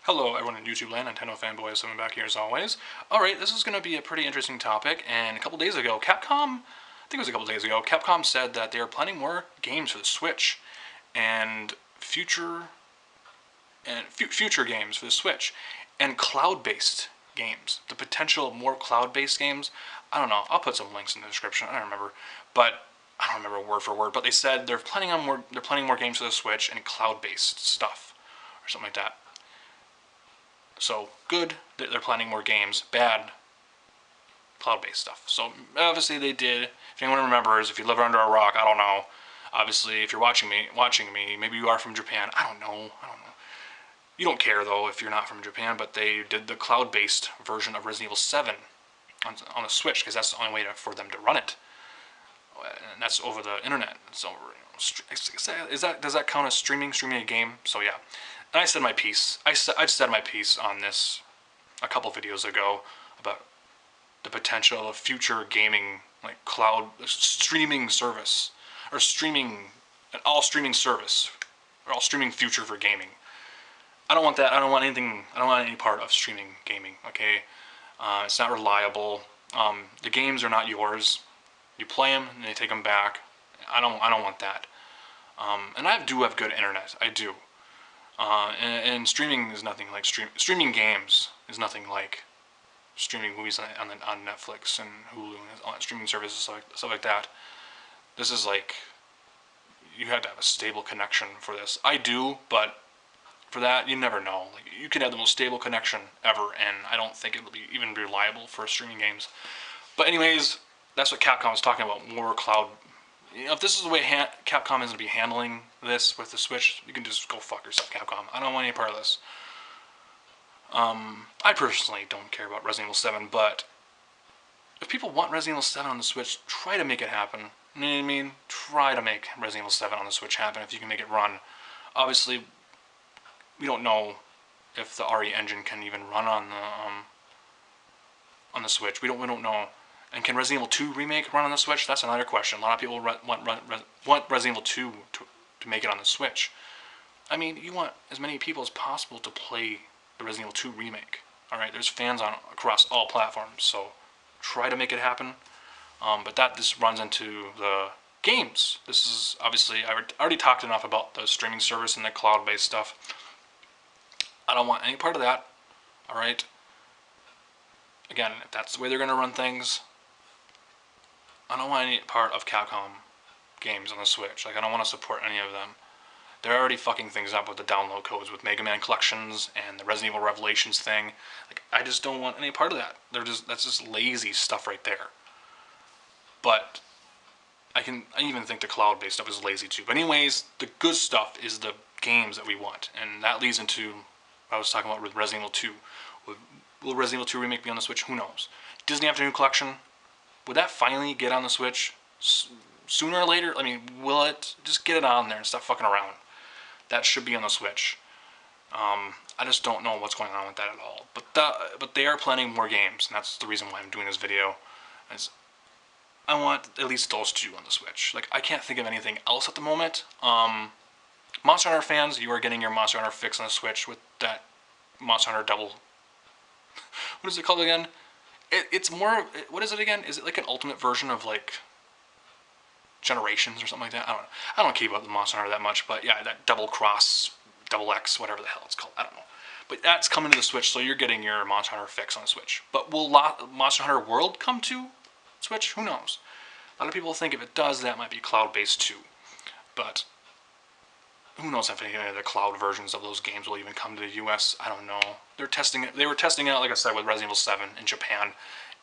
Hello everyone in YouTube land, Nintendo fanboys, coming back here as always. Alright, this is going to be a pretty interesting topic, and a couple days ago, Capcom, Capcom said that they are planning more games for the Switch, and future games for the Switch, and cloud-based games. The potential of more cloud-based games, I don't know, I'll put some links in the description, I don't remember word for word, but they said they're planning more games for the Switch and cloud-based stuff, or something like that. So, good that they're planning more games. Bad, cloud-based stuff. So, obviously they did. If anyone remembers, if you live under a rock, I don't know. Obviously, if you're watching me, maybe you are from Japan. I don't know. You don't care, though, if you're not from Japan, but they did the cloud-based version of Resident Evil 7 on the Switch, because that's the only way for them to run it. And that's over the internet. So, does that count as streaming a game? So, yeah. And I said my piece. I've said my piece on this a couple videos ago about the potential of future gaming, like cloud streaming service, or an all streaming service, or all streaming future for gaming. I don't want that. I don't want any part of streaming gaming. Okay, it's not reliable. The games are not yours. You play them and they take them back. I don't want that. And I do have good internet. I do. And streaming is nothing like streaming games is nothing like streaming movies on Netflix and Hulu and all that streaming services, stuff like that. This is like, you have to have a stable connection for this. I do, but for that, you never know. Like, you can have the most stable connection ever, and I don't think it'll be even reliable for streaming games. But anyways, that's what Capcom was talking about, more cloud. You know, if this is the way Capcom is going to be handling this with the Switch, you can just go fuck yourself, Capcom. I don't want any part of this. I personally don't care about Resident Evil 7, but if people want Resident Evil 7 on the Switch, try to make it happen. You know what I mean? Try to make Resident Evil 7 on the Switch happen if you can make it run. Obviously, we don't know if the RE engine can even run on the Switch. We don't know. And can Resident Evil 2 Remake run on the Switch? That's another question. A lot of people want Resident Evil 2 to make it on the Switch. I mean, you want as many people as possible to play the Resident Evil 2 Remake. Alright, there's fans across all platforms, so try to make it happen. But this runs into the games. This is, obviously, I already talked enough about the streaming service and the cloud-based stuff. I don't want any part of that. Alright? Again, if that's the way they're going to run things, I don't want any part of Capcom games on the Switch. Like, I don't want to support any of them. They're already fucking things up with the download codes with Mega Man Collections and the Resident Evil Revelations thing. Like, I just don't want any part of that. That's just lazy stuff right there. But I even think the cloud-based stuff is lazy too. But anyways, the good stuff is the games that we want, and that leads into what I was talking about with Resident Evil 2. Will Resident Evil 2 Remake be on the Switch? Who knows? Disney Afternoon Collection, would that finally get on the Switch sooner or later? I mean, will it? Just get it on there and stop fucking around. That should be on the Switch. I just don't know what's going on with that at all. But they are planning more games, and that's the reason why I'm doing this video. I want at least those two on the Switch. Like, I can't think of anything else at the moment. Monster Hunter fans, you are getting your Monster Hunter fix on the Switch with that Monster Hunter double. What is it called again? It's more. What is it again? Is it like an ultimate version of like Generations or something like that? I don't keep up with Monster Hunter that much, but yeah, that double cross, double X, whatever the hell it's called. I don't know. But that's coming to the Switch, so you're getting your Monster Hunter fix on the Switch. But will Monster Hunter World come to Switch? Who knows? A lot of people think if it does, that might be cloud-based too. But who knows if any of the cloud versions of those games will even come to the US? I don't know. They're testing it. They were testing it out, like I said, with Resident Evil 7 in Japan,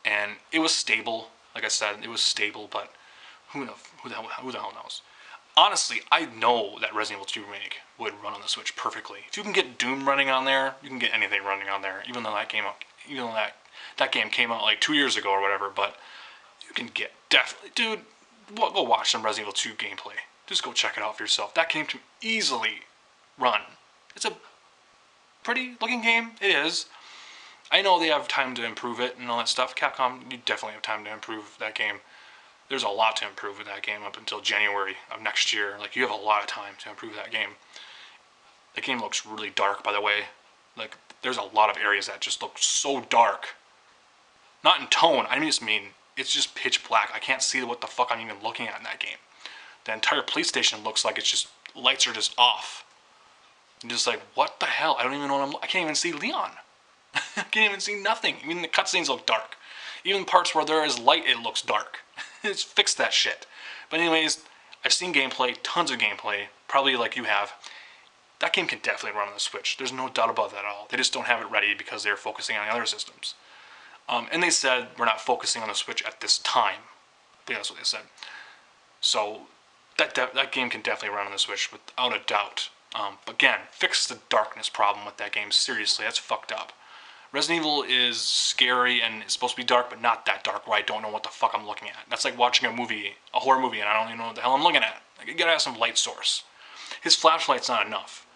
and it was stable. Like I said, it was stable, but who knows? Who the hell knows? Honestly, I know that Resident Evil 2 Remake would run on the Switch perfectly. If you can get Doom running on there, you can get anything running on there. Even though that game came out like 2 years ago or whatever, but you can get definitely, dude. Go watch some Resident Evil 2 gameplay. Just go check it out for yourself. That game can easily run. It's a pretty looking game. It is. I know they have time to improve it and all that stuff. Capcom, you definitely have time to improve that game. There's a lot to improve with that game up until January of next year. Like, you have a lot of time to improve that game. The game looks really dark, by the way. Like, there's a lot of areas that just look so dark. Not in tone, I just mean, it's just pitch black. I can't see what the fuck I'm even looking at in that game. The entire police station looks like it's just, lights are just off. I'm just like, what the hell? I don't even know what I can't even see Leon. I can't even see nothing. I mean, the cutscenes look dark. Even parts where there is light, it looks dark. It's fixed that shit. But anyways, I've seen gameplay, tons of gameplay, probably like you have. That game can definitely run on the Switch. There's no doubt about that at all. They just don't have it ready because they're focusing on the other systems. And they said we're not focusing on the Switch at this time. But yeah, that's what they said. So that game can definitely run on the Switch without a doubt. But again, fix the darkness problem with that game. Seriously, that's fucked up. Resident Evil is scary and it's supposed to be dark, but not that dark where I don't know what the fuck I'm looking at. That's like watching a movie, a horror movie, and I don't even know what the hell I'm looking at. Like, you gotta have some light source. His flashlight's not enough.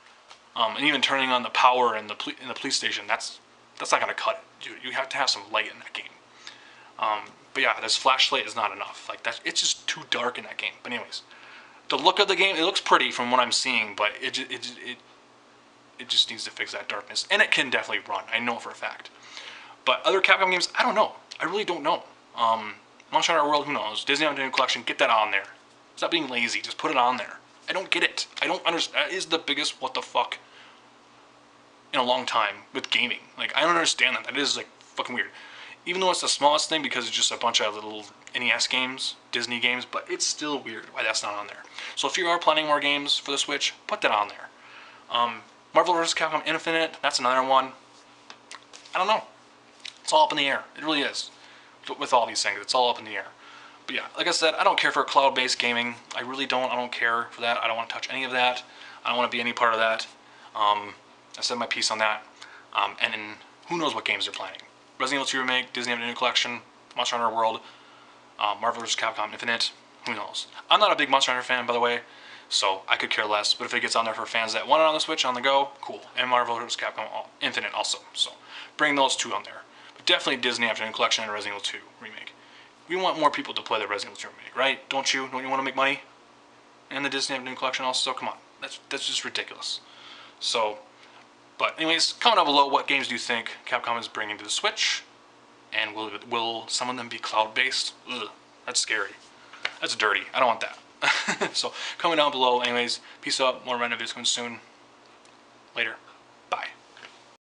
And even turning on the power in the police station, that's not gonna cut it, dude. You have to have some light in that game. But yeah, this flashlight is not enough. Like that, it's just too dark in that game. But anyways, the look of the game, it looks pretty from what I'm seeing, but it just needs to fix that darkness, and it can definitely run. I know for a fact. But other Capcom games, I don't know. I really don't know. Monster Hunter World, who knows? Disney Animated Collection, get that on there. Stop being lazy. Just put it on there. I don't get it. I don't understand. That is the biggest what the fuck in a long time with gaming. Like, I don't understand that. That is, like, fucking weird. Even though it's the smallest thing because it's just a bunch of little NES games, Disney games, but it's still weird why that's not on there. So if you are planning more games for the Switch, put that on there. Marvel vs. Capcom Infinite, that's another one. I don't know. It's all up in the air. It really is. With all these things, it's all up in the air. But yeah, like I said, I don't care for cloud-based gaming. I really don't. I don't care for that. I don't want to touch any of that. I don't want to be any part of that. I said my piece on that. And then who knows what games they're planning. Resident Evil 2 Remake, Disney Animated New Collection, Monster Hunter World, Marvel vs. Capcom Infinite, who knows. I'm not a big Monster Hunter fan, by the way, so I could care less. But if it gets on there for fans that want it on the Switch, on the go, cool. And Marvel vs. Capcom Infinite also. So bring those two on there. But definitely Disney Afternoon Collection and Resident Evil 2 Remake. We want more people to play the Resident Evil 2 Remake, right? Don't you? Don't you want to make money? And the Disney Afternoon Collection also? Come on. That's just ridiculous. So, but anyways, comment down below what games do you think Capcom is bringing to the Switch? And will some of them be cloud-based? Ugh, that's scary. That's dirty. I don't want that. So, comment down below. Anyways, peace out. More random videos coming soon. Later.